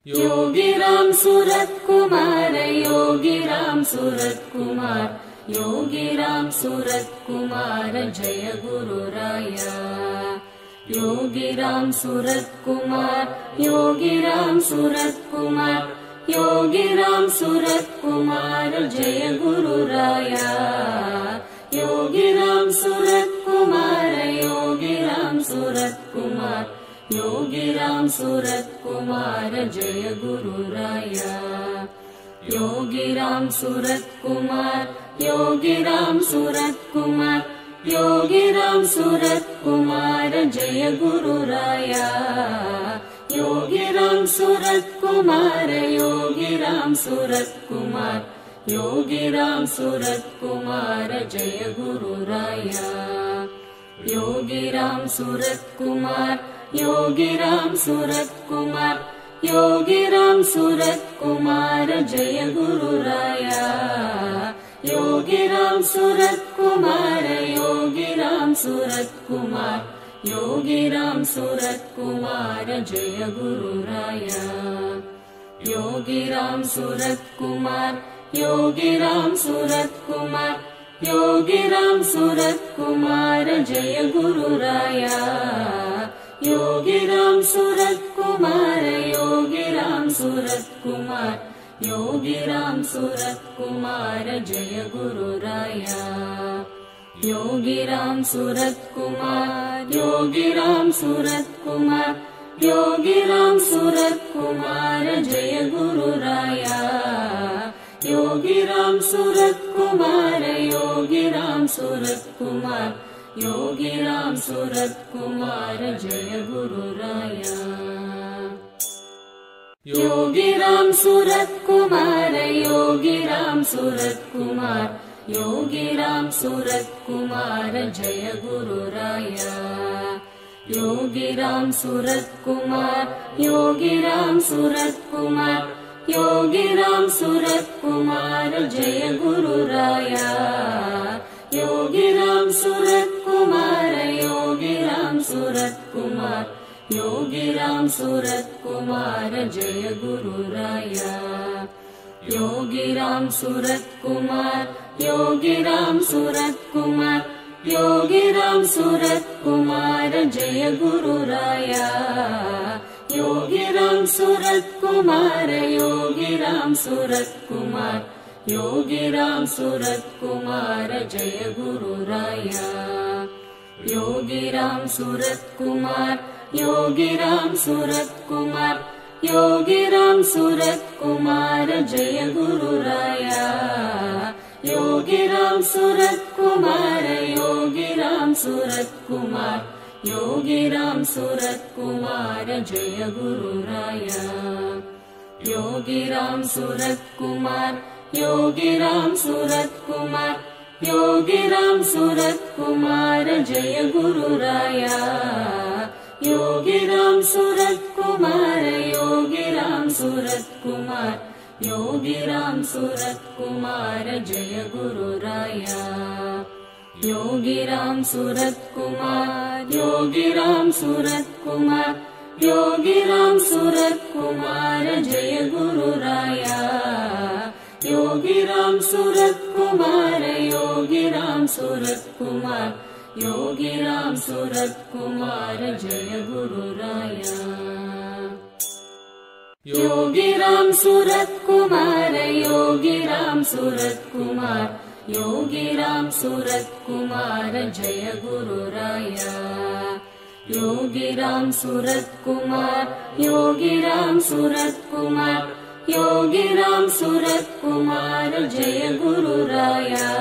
Yogiram Surat Kumar Yogiram Surat Kumar Yogiram Surat Kumar Jai गुरुराया Yogiram Surat Kumar Yogiram Surat Kumar Yogiram Surat Kumar Jai गुरुराया Yogiram Surat Kumar Yogiram Surat Kumar Yogiram Surat Kumar Jai गुरुराया Yogiram Surat Kumar Yogiram Surat Kumar Yogiram Surat Kumar Jai गुरुराया Yogiram Surat Kumar Yogiram Surat Kumar Yogiram Surat Kumar Jai गुरुराया Yogiram Surat Kumar Yogiram Surat Kumar Yogiram Surat Kumar Jai गुरुराया Yogiram Surat Kumar Yogiram Surat Kumar Yogiram Surat Kumar Jai गुरुराया Yogiram Surat Kumar Yogiram Surat Kumar Yogiram Surat Kumar Jai गुरुराया Yogiram Surat Kumar Yogiram Surat Kumar Yogiram Surat Kumar Jai गुरुराया Yogiram Surat Kumar Yogiram Surat Kumar Yogiram Surat Kumar Jai गुरुराया Yogiram Surat Kumar Yogiram Surat Kumar Yogiram Surat Kumar Jai गुरुराया Yogiram Surat Kumar Yogiram Surat Kumar Yogiram Surat Kumar Jai गुरुराया Yogiram Surat Kumar Yogiram Surat Kumar Yogiram Surat Kumar Jai गुरुराया Yogiram Surat Kumar Yogiram Surat Kumar Yogiram Surat Kumar Jai गुरुराया Yogiram Surat Kumar Yogiram Surat Kumar Yogiram Surat Kumar Jai गुरुराया Yogiram Surat Kumar Yogiram Surat Kumar Yogiram Surat Kumar Jai गुरुराया Yogiram Surat Kumar Yogiram Surat Kumar Yogiram Surat Kumar Jai गुरुराया Yogiram Surat Kumar Yogiram Surat Kumar Yogiram Surat Kumar Jai गुरुराया Yogiram Surat Kumar Yogiram Surat Kumar Yogiram Surat Kumar Jai गुरुराया Yogiram Surat Kumar Yogiram Surat Kumar Yogiram Surat Kumar Jai गुरुराया Yogiram Surat Kumar Yogiram Surat Kumar Yogiram Surat Kumar Jai गुरुराया Yogiram Surat Kumar Yogiram Surat Kumar Yogiram Surat Kumar Jai गुरुराया Yogiram Surat Kumar Yogiram Surat Kumar Yogiram Surat Kumar Jai गुरुराया Yogiram Surat Kumar Yogiram Surat Kumar Yogiram Surat Kumar Jai गुरुराया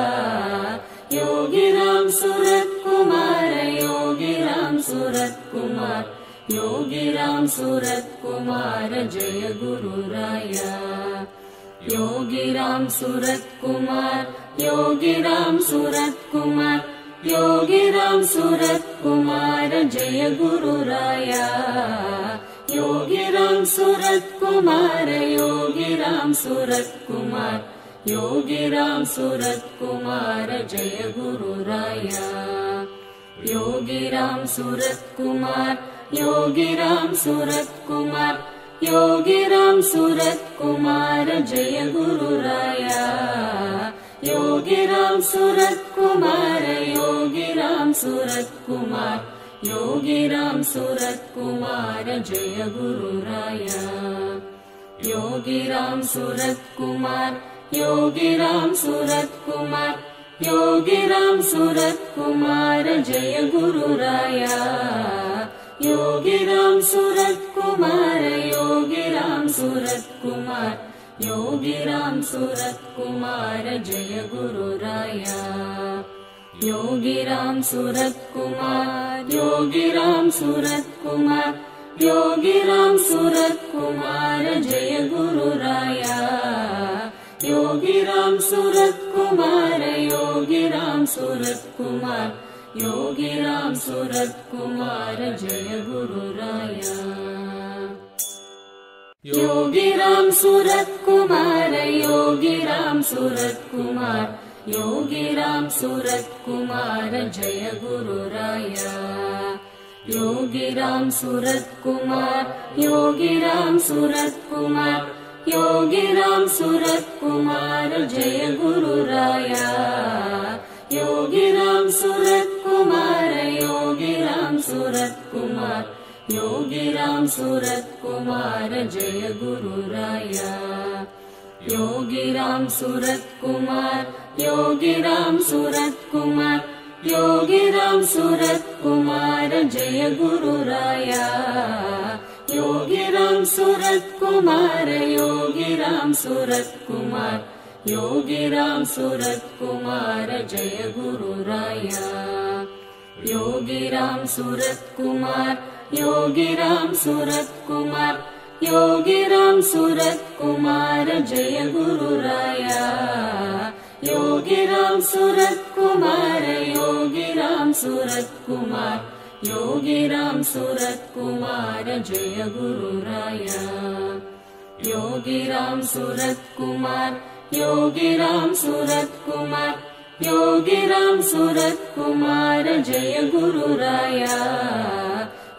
Yogiram Surat Kumar Yogiram Surat Kumar Yogiram Surat Kumar Jai गुरुराया Yogiram Surat Kumar Yogiram Surat Kumar Yogiram Surat Kumar Jai गुरुराया Yogiram Surat Kumar Yogiram Surat Kumar Yogiram Surat Kumar Jai गुरुराया Yogiram Surat Kumar Yogiram Surat Kumar Yogiram Yogiram Surat Kumar Jai गुरुराया Yogiram Surat Kumar Yogiram Surat Kumar Yogiram Surat Kumar Jai गुरुराया Yogiram Surat Kumar Yogiram Surat Kumar Yogiram Surat Kumar Jai गुरुराया Yogiram Surat Kumar Yogiram Surat Kumar Yogiram Surat Kumar Jai गुरुराया Yogiram Surat Kumar Yogiram Surat Kumar Yogiram Surat Kumar Jai गुरुराया Yogiram Surat Kumar Yogiram Surat Kumar Yogiram Surat Kumar Jai गुरुराया Yogiram Surat Kumar Yogiram Surat Kumar Yogiram Surat Kumar Jai गुरुराया Yogiram Surat Kumar Yogiram Surat Kumar Yogiram Surat Kumar Jai गुरुराया Yogiram Surat Kumar Yogiram Surat Kumar Yogiram Surat Kumar Jai गुरुराया Yogiram Surat Kumar Yogiram Surat Kumar Yogiram Surat Kumar Jai गुरुराया Yogiram Surat Kumar Yogiram Surat Kumar Yogiram Surat Kumar Jai गुरुराया Yogiram Surat Kumar Yogiram Surat Kumar Yogiram Surat Kumar Jai गुरुराया Yogiram Surat Kumar Yogiram Surat Kumar Yogiram Surat Kumar Jai गुरुराया Yogiram Surat Kumar Yogiram Surat Kumar Yogiram Surat Kumar Jai गुरुराया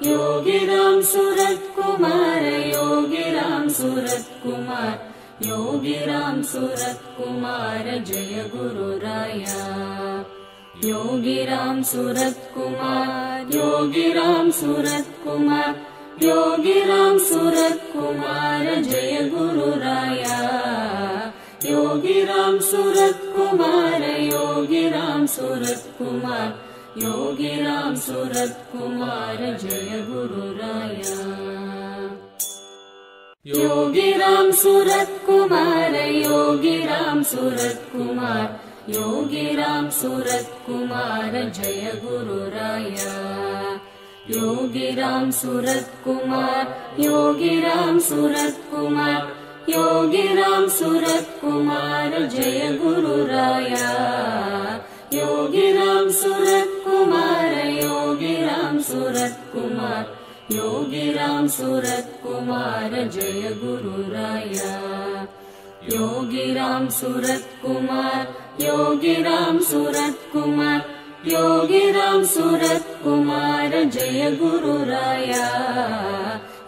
Yogiram Surat Kumar Yogiram Surat Kumar Yogiram Surat Kumar Jai गुरुराया Yogiram Surat Kumar Yogiram Surat Kumar Yogiram Surat Kumar Jai गुरुराया Yogiram Surat Kumar Yogiram Surat Kumar Yogiram Surat Kumar Jai गुरुराया Yogiram Surat Kumar Yogiram Surat Kumar Yogiram Surat Kumar Jai गुरुराया Yogiram Surat Kumar Yogiram Surat Kumar Yogiram Surat Kumar Jai गुरुराया Yogiram Surat Kumar Yogiram Surat Kumar Yogiram Surat Kumar Jai गुरुराया Yogiram Surat Kumar Yogiram Surat Kumar Yogiram Surat Kumar Jai गुरुराया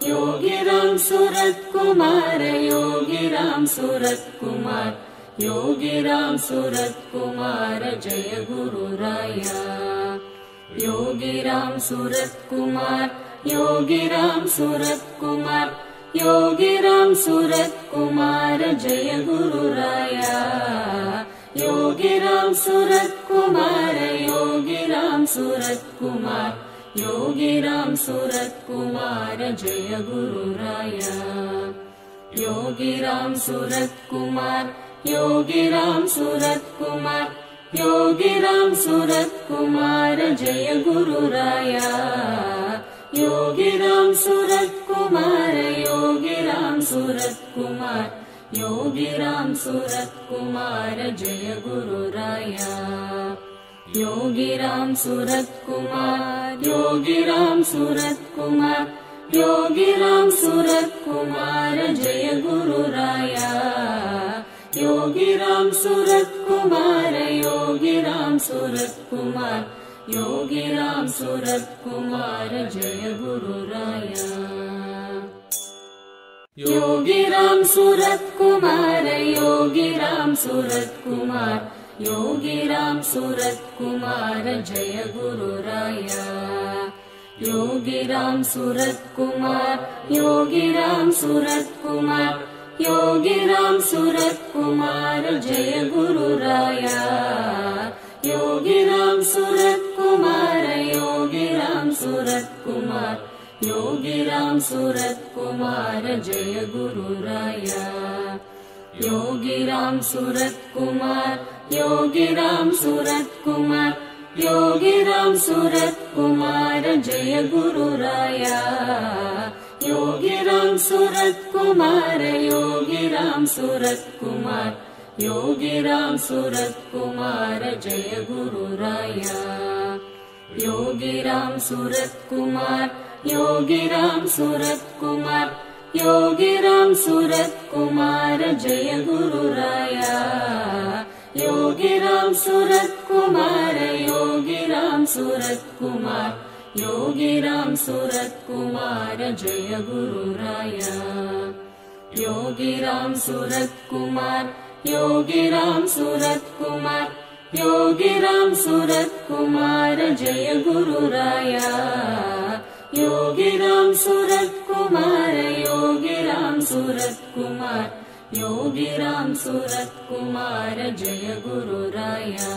Yogiram Surat Kumar Yogiram Surat Kumar Yogiram Surat Kumar Jai गुरुराया Yogiram Surat Kumar Yogiram Surat Kumar Yogiram Surat Kumar Jai गुरुराया Yogiram Surat Kumar Yogiram Surat Kumar Yogiram Surat Kumar Jai गुरुराया Yogiram Surat Kumar Yogiram Surat Kumar Yogiram Surat Kumar Jai गुरुराया Yogiram Surat Kumar Yogiram Surat Kumar Yogiram Surat Kumar Jai गुरुराया Yogiram Surat Kumar Yogiram Surat Kumar Yogiram Surat Kumar Jai गुरुराया Yogiram Surat Kumar Yogiram Surat Kumar Yogiram Surat Kumar Jai गुरुराया Yogiram Surat Kumar Yogiram Surat Kumar Yogiram Surat Kumar Jai गुरुराया Yogiram Surat Kumar Yogiram Surat Kumar Yogiram Surat Kumar Jai गुरुराया Yogiram Surat Kumar Yogiram Surat Kumar Yogiram Surat Kumar Jai गुरुराया Yogiram Surat Kumar Yogiram Surat Kumar Yogiram Surat Kumar Jai गुरुराया Yogiram Surat Kumar Yogiram Surat Kumar Yogiram Surat Kumar Jai गुरुराया Yogiram Surat Kumar Yogiram Surat Kumar Yogiram Surat Kumar Jai गुरुराया Yogiram Surat Kumar Yogiram Surat Kumar Yogiram Surat Kumar Jai गुरुराया Yogiram Surat Kumar Yogiram Surat Kumar Yogiram Surat Kumar Jai गुरुराया Yogiram Surat Kumar Yogiram Surat Kumar Yogiram Surat Kumar Jai गुरुराया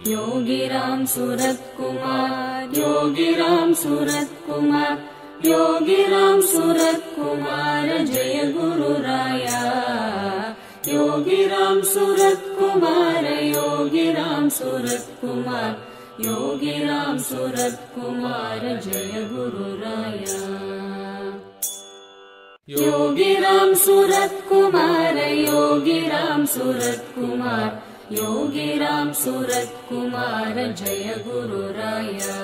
Yogiram Surat Kumar Yogiram Surat Kumar Yogiram Surat Kumar Jai गुरुराया Yogiram Surat Kumar Yogiram Surat Kumar Yogiram Surat Kumar Jai गुरुराया Yogiram Surat Kumar Yogiram Surat Kumar Yogiram Surat Kumar Jai गुरुराया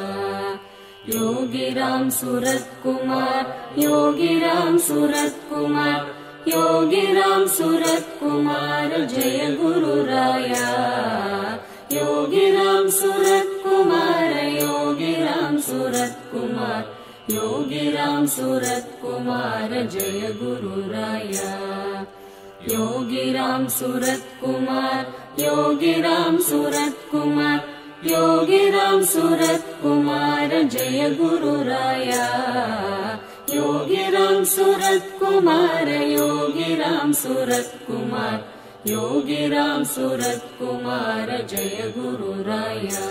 Yogiram Surat Kumar Yogiram Surat Kumar Yogiram Surat Kumar Jai गुरुराया Yogiram Surat Kumar Yogiram Surat Kumar Yogiram Surat Kumar Jai गुरुराया Yogiram Surat Kumar Yogiram Surat Kumar Yogiram Surat Kumar Jai गुरुराया Yogiram Surat Kumar Yogiram Surat Kumar Yogiram Surat Kumar Jai गुरुराया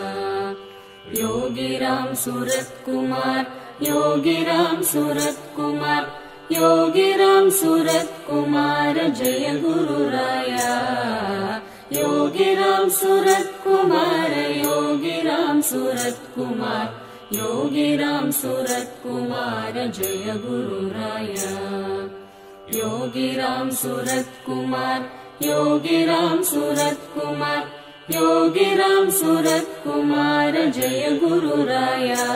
Yogiram Surat Kumar Yogiram Surat Kumar Yogiram Surat Kumar Jai गुरुराया Yogiram Surat Kumar Yogiram Surat Kumar Yogiram Surat Kumar Jai गुरुराया Yogiram Surat Kumar Yogiram Surat Kumar Yogiram Surat Kumar Jai गुरुराया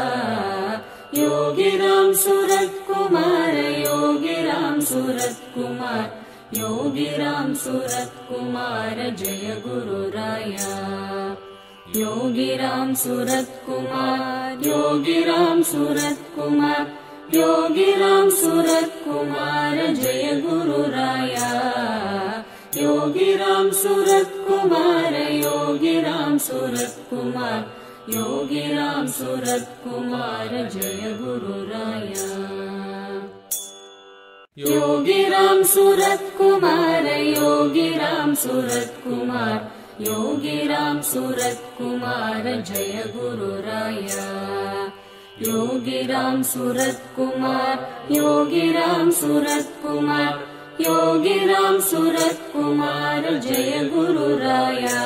Yogiram Surat Kumar Yogiram Surat Kumar Yogiram Surat Kumar Jai गुरुराया Yogiram Surat Kumar Yogiram Surat Kumar Yogiram Surat Kumar Jai गुरुराया Yogiram Surat Kumar Yogiram Surat Kumar Yogiram Surat Kumar Jai गुरुराया Yogiram Surat Kumar Yogiram Surat Kumar Yogiram Surat Kumar Jai गुरुराया Yogiram Surat Kumar Yogiram Surat Kumar Yogiram Surat Kumar Jai गुरुराया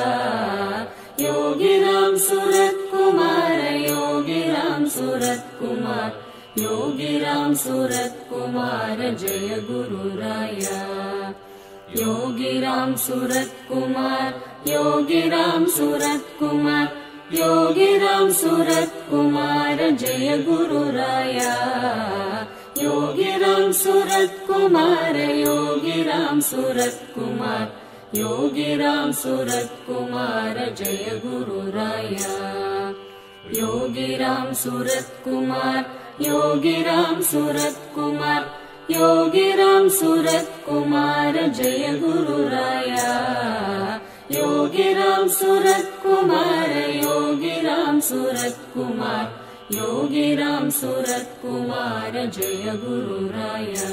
Yogiram Surat Kumar Yogiram Surat Kumar Yogiram Surat Kumar Jai गुरुराया Yogiram Surat Kumar Yogiram Surat Kumar Yogiram Surat Kumar Jai गुरुराया Yogiram Surat Kumar Yogiram Surat Kumar Yogiram Surat Kumar Jai गुरुराया Yogiram Surat Kumar Yogiram Surat Kumar Yogiram Surat Kumar Jai गुरुराया Yogiram Surat Kumar Yogiram Surat Kumar Yogiram Surat Kumar Jai गुरुराया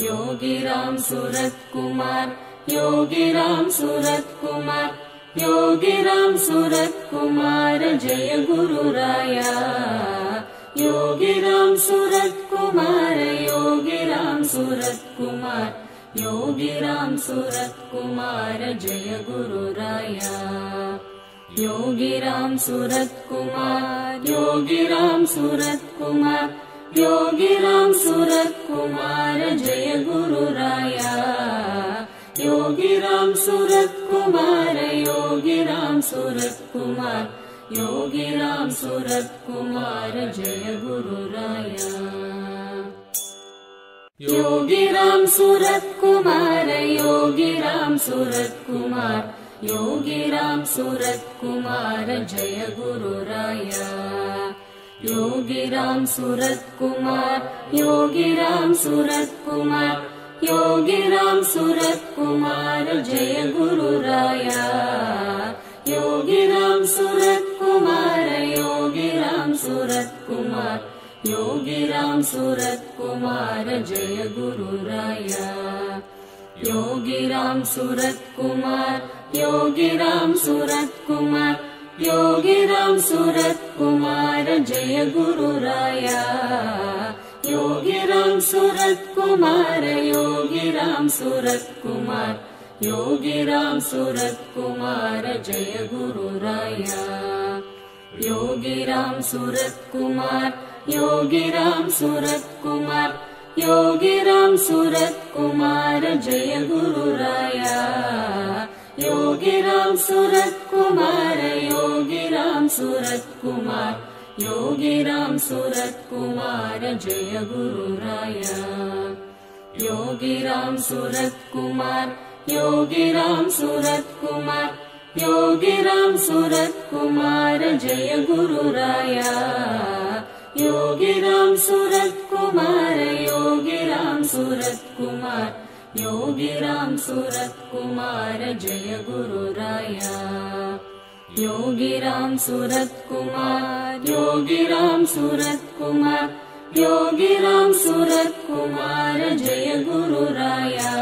Yogiram Surat Kumar Yogiram Surat Kumar Yogiram Surat Kumar Jai गुरुराया Yogiram Surat Kumar Yogiram Surat Kumar Yogiram Surat Kumar Jai गुरुराया Yogiram Surat Kumar Yogiram Surat Kumar Yogiram Surat Kumar Jai गुरुराया Yogiram Surat Kumar Yogiram Surat Kumar Yogiram Surat Kumar Jai गुरुराया Yogiram Surat Kumar Yogiram Surat Kumar Yogiram Surat Kumar Jai गुरुराया Yogiram Surat Kumar Yogiram Surat Kumar Yogiram Surat Kumar Jai गुरुराया Yogiram Surat Kumar Yogiram Surat Kumar Yogiram Surat Kumar Jai गुरुराया Yogiram Surat Kumar Yogiram Surat Kumar Yogiram Surat Kumar Jai गुरुराया Yogiram Surat Kumar Yogiram Surat Kumar Yogiram Surat Kumar Jai गुरुराया Yogiram Surat Kumar Yogiram Surat Kumar Yogiram Surat Kumar Jai गुरुराया Yogiram Surat Kumar Yogiram Surat Kumar Yogiram Surat Kumar Jai गुरुराया Yogiram Surat Kumar Yogiram Surat Kumar Yogiram Surat Kumar Jai गुरुराया Yogiram Surat Kumar Yogiram Surat Kumar Yogiram Surat Kumar Jai गुरुराया Yogiram Surat Kumar Yogiram Surat Kumar Yogiram Surat Kumar Jai गुरुराया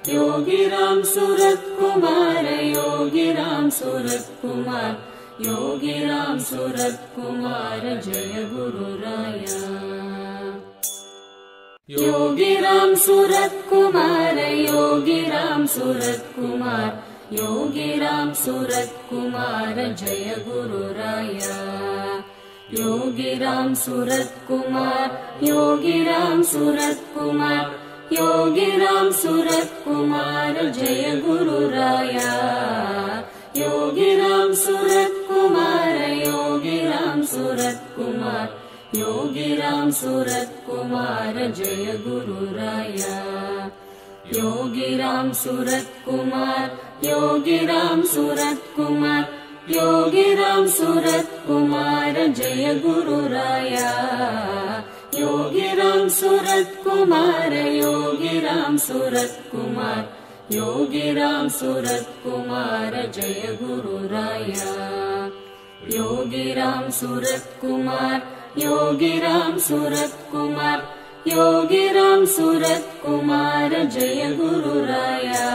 Yogiram Surat Kumar Yogiram Surat Kumar Yogiram Surat Kumar Jai गुरुराया Yogiram Surat Kumar Yogiram Surat Kumar Yogiram Surat Kumar Jai गुरुराया Yogiram Surat Kumar Yogiram Surat Kumar Yogiram Surat Kumar Jai गुरुराया Yogiram Surat Kumar Yogiram Surat Kumar Yogiram Surat Kumar Jai गुरुराया Yogiram Surat Kumar Yogiram Surat Kumar Yogiram Surat Kumar Jai गुरुराया Yogiram Surat Kumar Yogiram Surat Kumar Yogiram Surat Kumar Jai गुरुराया Yogiram Surat Kumar Yogiram Surat Kumar Yogiram Surat Kumar Jai गुरुराया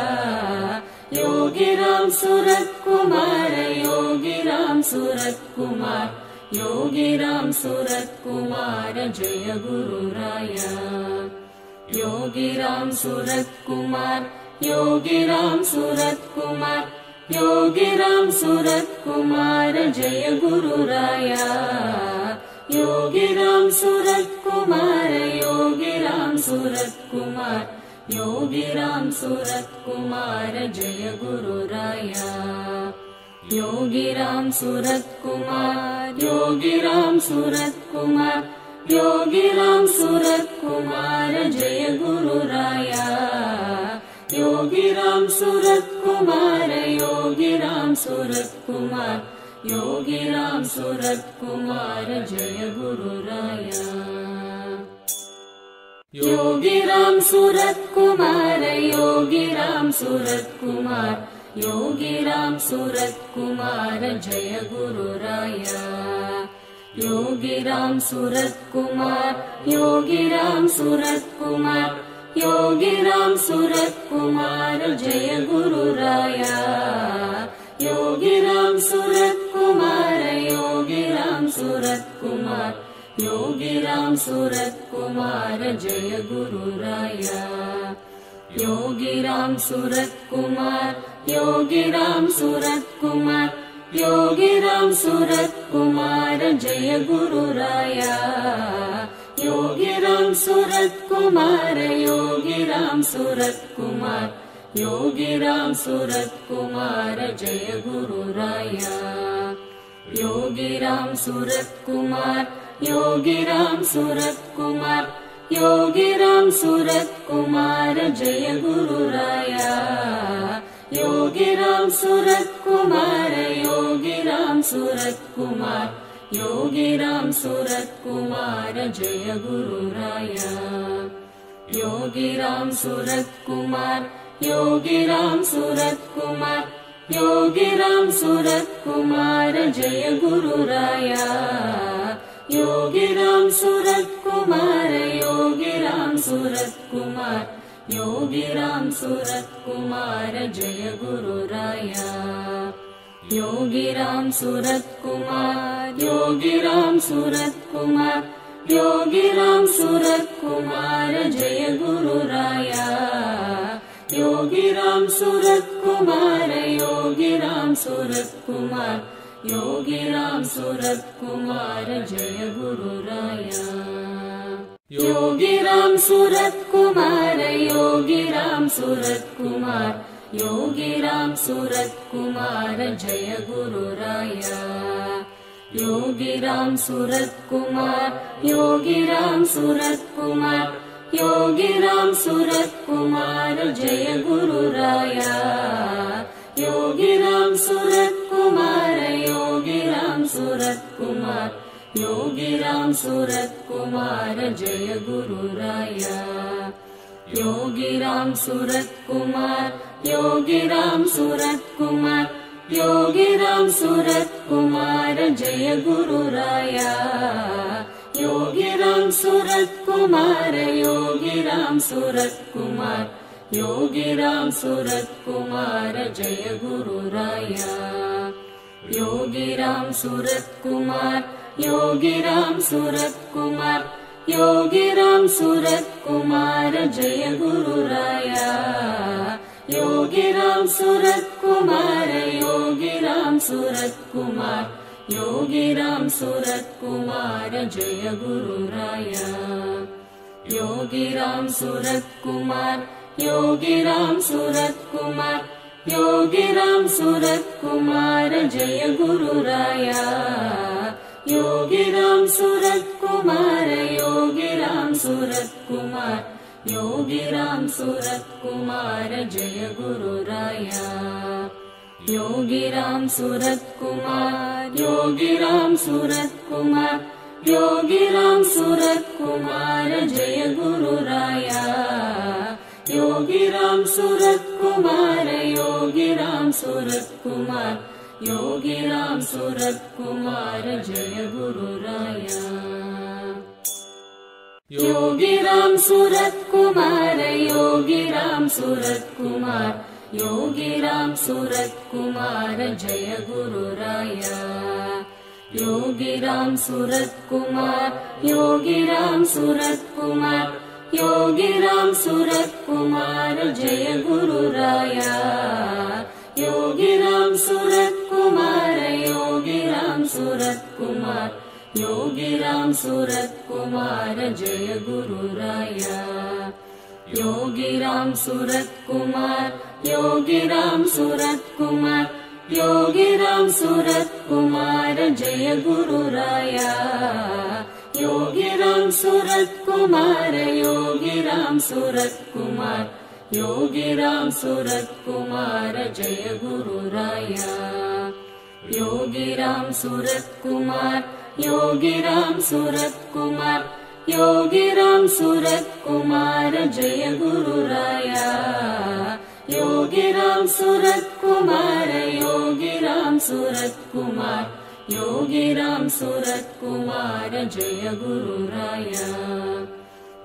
Yogiram Surat Kumar Yogiram Surat Kumar Yogiram Surat Kumar Jai गुरुराया Yogiram Surat Kumar Yogiram Surat Kumar Yogiram Surat Kumar Jai गुरुराया Yogiram Surat Kumar Yogiram Surat Kumar Yogiram Surat Kumar Jai गुरुराया Yogiram Surat Kumar Yogiram Surat Kumar Yogiram Surat Kumar Jai गुरुराया Yogiram Surat Kumar Yogiram Surat Kumar Yogiram Surat Kumar Jai गुरुराया Yogiram Surat Kumar Yogiram Surat Kumar Yogiram Surat Kumar Jai गुरुराया Yogiram Surat Kumar Yogiram Surat Kumar Yogiram Surat Kumar Jai गुरुराया Yogiram Surat Kumar Yogiram Surat Kumar Yogiram Surat Kumar Jai गुरुराया Yogiram Surat Kumar Yogiram Surat Kumar Yogiram Surat Kumar Jai गुरुराया Yogiram Surat Kumar Yogiram Surat Kumar Yogiram Surat Kumar Jai गुरुराया Yogiram Surat Kumar Yogiram Surat Kumar Yogiram Surat Kumar Jai गुरुराया Yogiram Surat Kumar Yogiram Surat Kumar Yogiram Surat Kumar Jai गुरुराया Yogiram Surat Kumar Yogiram Surat Kumar Yogiram Surat Kumar Jai गुरुराया Yogiram Surat Kumar Yogiram Surat Kumar Yogiram Surat Kumar Jai गुरुराया Yogiram Surat Kumar Yogiram Surat Kumar Yogiram Surat Kumar Jai गुरुराया Yogiram Surat Kumar Yogiram Surat Kumar Yogiram Surat Kumar Jai गुरुराया Yogiram Surat Kumar Yogiram Surat Kumar Yogiram Surat Kumar Jai गुरुराया Yogiram Surat Kumar Yogiram Surat Kumar Yogiram Surat Kumar Jai गुरुराया Yogiram Surat Kumar Yogiram Surat Kumar Yogiram Surat Kumar Jai गुरुराया Yogiram Surat Kumar Yogiram Surat Kumar Yogiram Surat Kumar Jai गुरुराया Yogiram Surat Kumar Yogiram Surat Kumar Yogiram Surat Kumar Jai गुरुराया Yogiram Surat Kumar Yogiram Surat Kumar Yogiram Surat Kumar Jai गुरुराया Yogiram Surat Kumar Yogiram Surat Kumar Yogiram Surat Kumar Jai गुरुराया Yogiram Surat Kumar Yogiram Surat Kumar Yogiram Surat Kumar Jai गुरुराया Yogiram Surat Kumar Yogiram Surat Kumar Yogiram Surat Kumar Jai गुरुराया Yogiram Surat Kumar Yogiram Surat Kumar Yogiram Surat Kumar Jai गुरुराया Yogiram Surat Kumar Yogiram Surat Kumar Yogiram Surat Kumar Jai गुरुराया Yogiram Surat Kumar Yogiram Surat Kumar Yogiram Surat Kumar Jai गुरुराया Yogiram Surat Kumar Yogiram Surat Kumar Yogiram Surat Kumar Jai गुरुराया Yogiram Surat Kumar Yogiram Surat Kumar Yogiram Surat Kumar Jai गुरुराया Yogiram Surat Kumar Yogiram Surat Kumar Yogiram Surat Kumar Jai गुरुराया Yogiram Surat Kumar Yogiram Surat Kumar Yogiram Surat Kumar Jai गुरुराया Yogiram Surat Kumar Yogiram Surat Kumar Yogiram Surat Kumar Jai गुरुराया Yogiram Surat Kumar Yogiram Surat Kumar Yogiram Surat Kumar Jai गुरुराया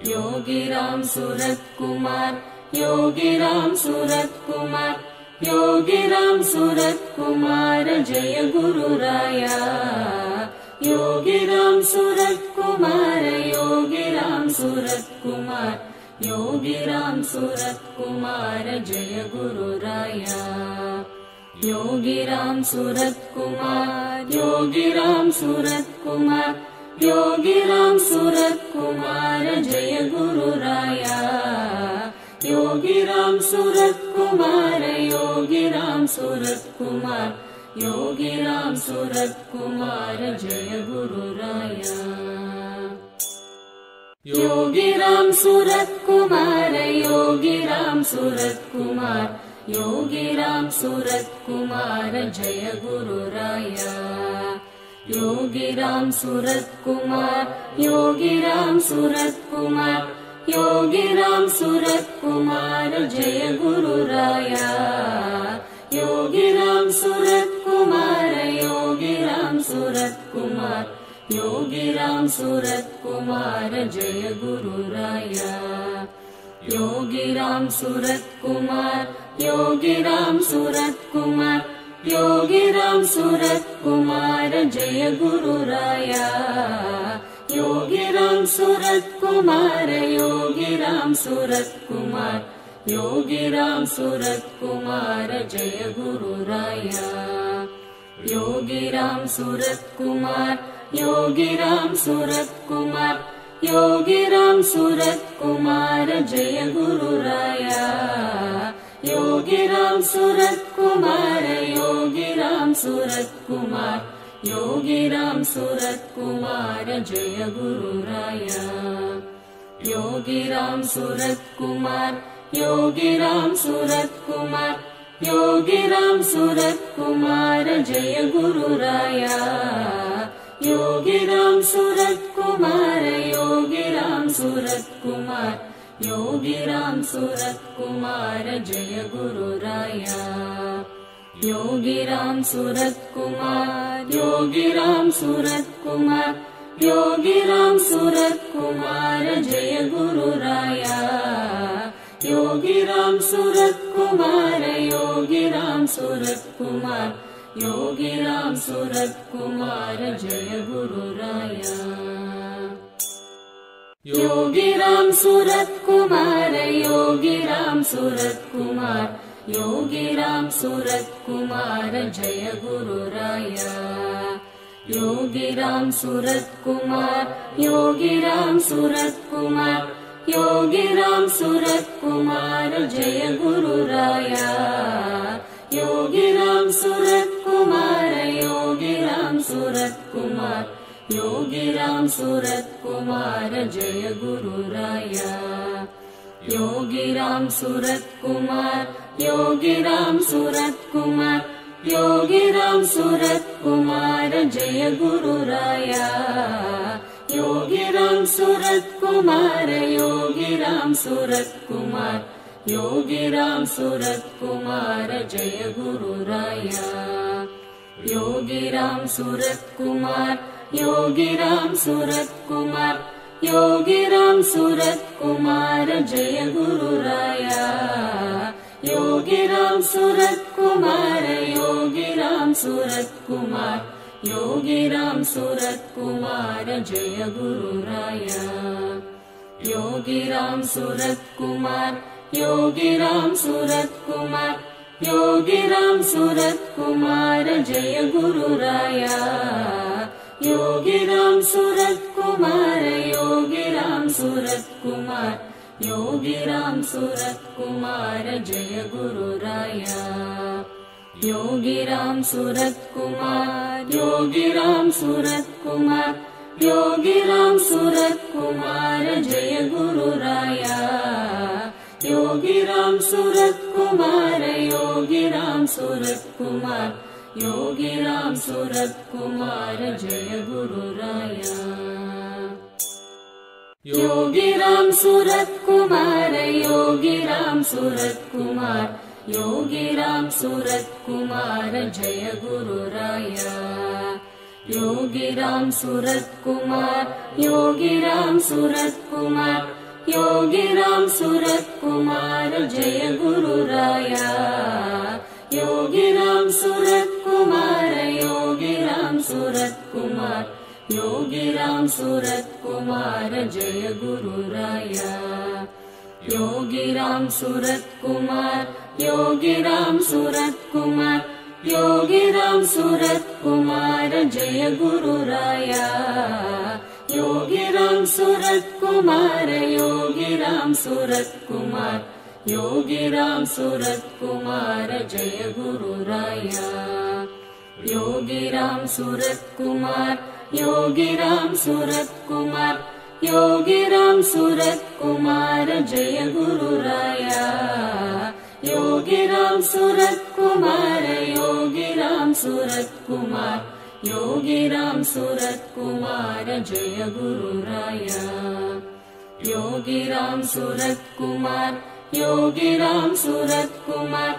Yogiram Surat Kumar Yogiram Surat Kumar Yogiram Surat Kumar Jai गुरुराया Yogiram Surat Kumar Yogiram Surat Kumar Yogiram Surat Kumar Jai गुरुराया Yogiram Surat Kumar Yogiram Surat Kumar Yogiram Surat Kumar Jai गुरुराया Yogiram Surat Kumar Yogiram Surat Kumar Yogiram Surat Kumar Jai गुरुराया Yogiram Surat Kumar Yogiram Surat Kumar Yogiram Surat Kumar Jai गुरुराया Yogiram Surat Kumar Yogiram Surat Kumar Yogiram Surat Kumar Jai गुरुराया Yogiram Surat Kumar Yogiram Surat Kumar Yogiram Surat Kumar Jai गुरुराया Yogiram Surat Kumar Yogiram Surat Kumar Yogiram Surat Kumar Jai गुरुराया Yogiram Surat Kumar Yogiram Surat Kumar Yogiram Surat Kumar Jai गुरुराया Yogiram Surat Kumar Yogiram Surat Kumar Yogiram Surat Kumar Jai गुरुराया Yogiram Surat Kumar Yogiram Surat Kumar Yogiram Surat Kumar Jai गुरुराया Yogiram Surat Kumar Yogiram Surat Kumar Yogiram Surat Kumar Jai गुरुराया Yogiram Surat Kumar Yogiram Surat Kumar Yogiram Surat Kumar Jai गुरुराया Yogiram Surat Kumar Yogiram Surat Kumar Yogiram Surat Kumar Jai गुरुराया Yogiram Surat Kumar Yogiram Surat Kumar Yogiram Surat Kumar Jai गुरुराया Yogiram Surat Kumar Yogiram Surat Kumar Yogiram Surat Kumar Jai गुरुराया Yogiram Surat Kumar Yogiram Surat Kumar Yogiram Surat Kumar Jai गुरुराया Yogiram Surat Kumar Yogiram Surat Kumar Yogiram Surat Kumar Jai गुरुराया Yogiram Surat Kumar Yogiram Surat Kumar Yogiram Surat Kumar Jai गुरुराया Yogiram Surat Kumar Yogiram Surat Kumar Yogiram Surat Kumar Jai गुरुराया Yogiram Surat Kumar Yogiram Surat Kumar Yogiram Surat Kumar Jai गुरुराया Yogiram Surat Kumar Yogiram Surat Kumar Yogiram Surat Kumar Jai गुरुराया Yogiram Surat Kumar Yogiram Surat Kumar Yogiram Surat Kumar Jai गुरुराया Yogiram Surat Kumar Yogiram Surat Kumar Yogiram Surat Kumar Jai गुरुराया Yogiram Surat Kumar Yogiram Surat Kumar Yogiram Surat Kumar Jai गुरुराया Yogiram Surat Kumar Yogiram Surat Kumar Yogiram Surat Kumar Jai गुरुराया। Yogiram Surat Kumar Yogiram Surat Kumar Yogiram Surat Kumar Jai गुरुराया Yogiram Surat Kumar Yogiram Surat Kumar Yogiram Surat Kumar Jai गुरुराया Yogiram Surat Kumar Yogiram Surat Kumar Yogiram Surat Kumar Jai गुरुराया Yogiram Surat Kumar Yogiram Surat Kumar Yogiram Surat Kumar Jai गुरुराया Yogiram Surat Kumar Yogiram Surat Kumar Yogiram Surat Kumar Jai गुरुराया Yogiram Surat Kumar Yogiram Surat Kumar Yogiram Surat Kumar Jai गुरुराया Yogiram Surat Kumar Yogiram Surat Kumar Yogiram Surat Kumar Jai गुरुराया Yogiram Surat Kumar Yogiram Surat Kumar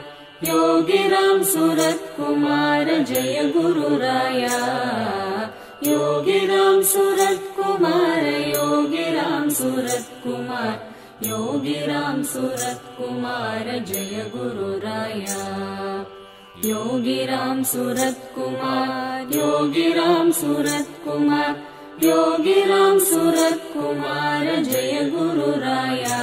Yogiram Surat Kumar Jai गुरुराया Yogiram Surat Kumar Yogiram Surat Kumar Yogiram Surat Kumar Jai गुरुराया Yogiram Surat Kumar Yogiram Surat Kumar Yogiram Surat Kumar Jai गुरुराया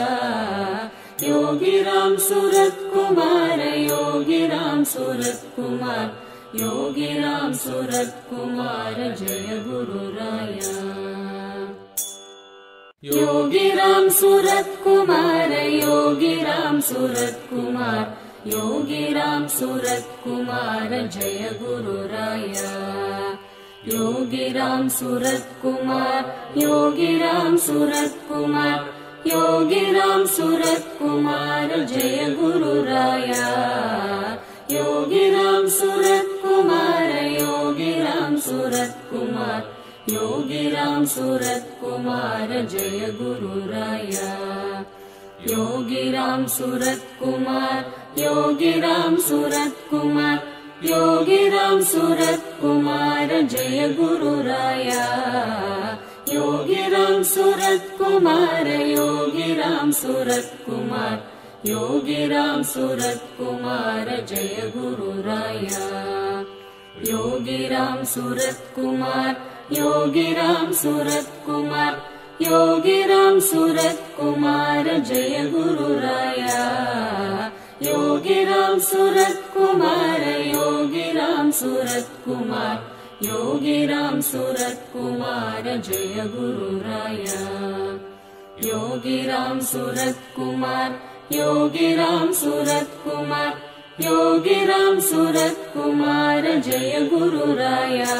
Yogiram Surat Kumar Yogiram Surat Kumar Yogiram Surat Kumar Jai गुरुराया Yogiram Surat Kumar Yogiram Surat Kumar Yogiram Surat Kumar Jai गुरुराया Yogiram Surat Kumar Yogiram Surat Kumar Yogiram Surat Kumar Jai गुरुराया Yogiram Surat Kumar Yogiram Surat Kumar Yogiram Surat Kumar Jai गुरुराया Yogiram Surat Kumar Yogiram Surat Kumar Yogiram Surat Kumar Jai गुरुराया Yogiram Surat Kumar Yogiram Surat Kumar Yogiram Surat Kumar Jai गुरुराया Yogiram Surat Kumar Yogiram Surat Kumar Yogiram Surat Kumar Jai गुरुराया Yogiram Surat Kumar Yogiram Surat Kumar Yogiram Surat Kumar Jai गुरुराया Yogiram Surat Kumar Yogiram Surat Kumar Yogiram Surat Kumar Jai गुरुराया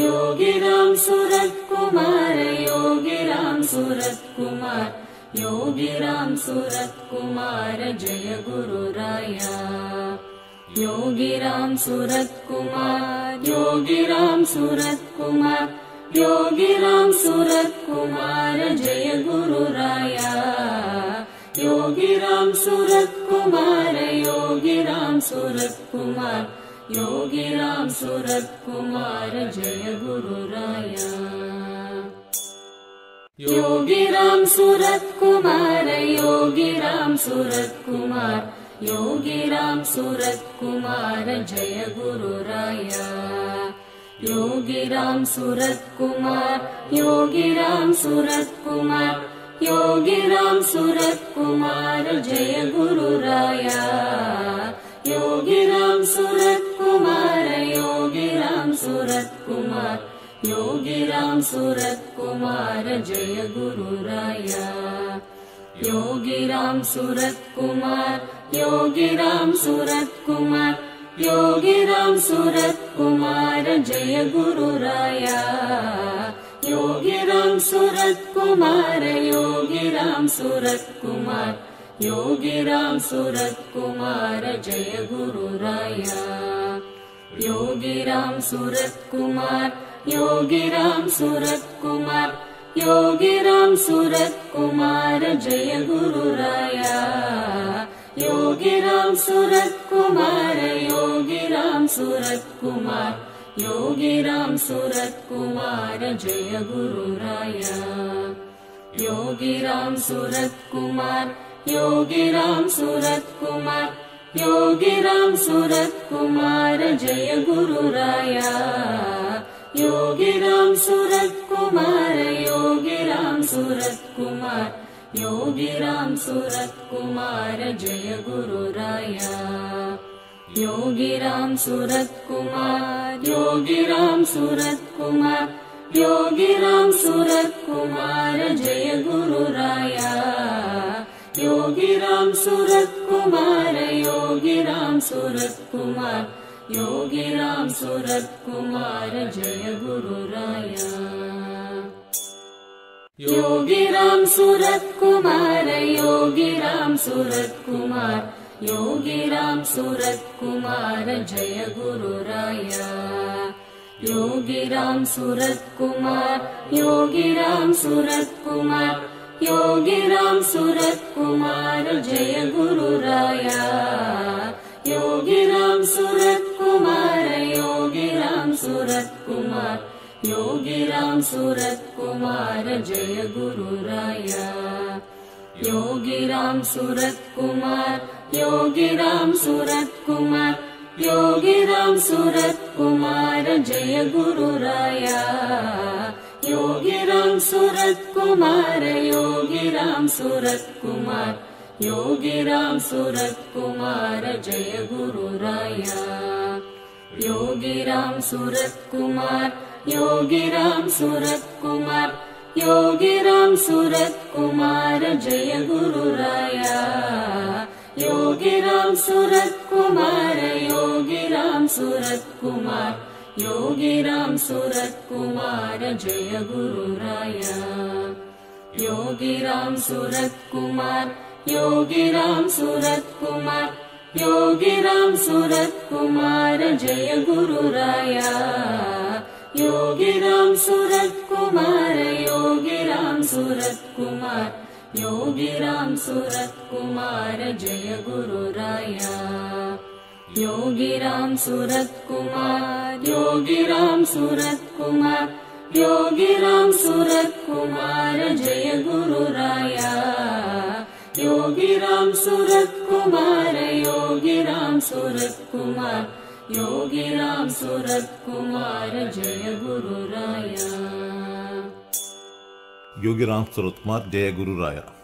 Yogiram Surat Kumar Yogiram Surat Kumar Yogiram Surat Kumar Jai गुरुराया Yogiram Surat Kumar Yogiram Surat Kumar Yogiram Surat Kumar Jai गुरुराया Yogiram Surat Kumar Yogiram Surat Kumar Yogiram Surat Kumar Jai गुरुराया Yogiram Surat Kumar Yogiram Surat Kumar Yogiram Surat Kumar Jai गुरुराया Yogiram Surat Kumar Yogiram Surat Kumar Yogiram Surat Kumar Jai गुरुराया Yogiram Surat Kumar Yogiram Surat Kumar Yogiram Surat Kumar Jai गुरुराया Yogiram Surat Kumar Yogiram Surat Kumar Yogiram Surat Kumar Jai गुरुराया Yogiram Surat Kumar Yogiram Surat Kumar Yogiram Surat Kumar Jai गुरुराया Yogiram Surat Kumar Yogiram Surat Kumar Yogiram Surat Kumar Jai गुरुराया Yogiram Surat Kumar Yogiram Surat Kumar Yogiram Surat Kumar Jai गुरुराया Yogiram Surat Kumar Yogiram Surat Kumar Yogiram Surat Kumar Jai गुरुराया Yogiram Surat Kumar Yogiram Surat Kumar Yogiram Surat Kumar Jai गुरुराया Yogiram Surat Kumar Yogiram Surat Kumar Yogiram Surat Kumar Jai गुरुराया Yogiram Surat Kumar Yogiram Surat Kumar Yogiram Surat Kumar Jai गुरुराया Yogiram Surat Kumar Yogiram Surat Kumar Yogiram Surat Kumar Jai गुरुराया Yogiram Surat Kumar Yogiram Surat Kumar Yogiram Surat Kumar Jai गुरुराया Yogiram Surat Kumar Yogiram Surat Kumar Yogiram Surat Kumar Jai गुरुराया Yogiram Surat Kumar Yogiram Surat Kumar Yogiram Surat Kumar Jai गुरुराया Yogiram Surat Kumar Yogiram Surat Kumar Yogiram Surat Kumar Jai गुरुराया Yogiram Surat Kumar Yogiram Surat Kumar Yogiram Surat Kumar Jai गुरुराया Yogiram Surat Kumar Yogiram Surat Kumar Yogiram Surat Kumar Jai गुरुराया Yogiram Surat Kumar Yogiram Surat Kumar Yogiram Surat Kumar Jai गुरुराया Yogiram Surat Kumar Yogiram Surat Kumar Yogiram Surat Kumar Jai गुरुराया Yogiram Surat Kumar Yogiram Surat Kumar Yogiram Surat Kumar Jai गुरुराया Yogiram Surat Kumar Yogiram Surat Kumar Yogiram Surat Kumar Jai गुरुराया Yogiram Surat Kumar Jai गुरुराया।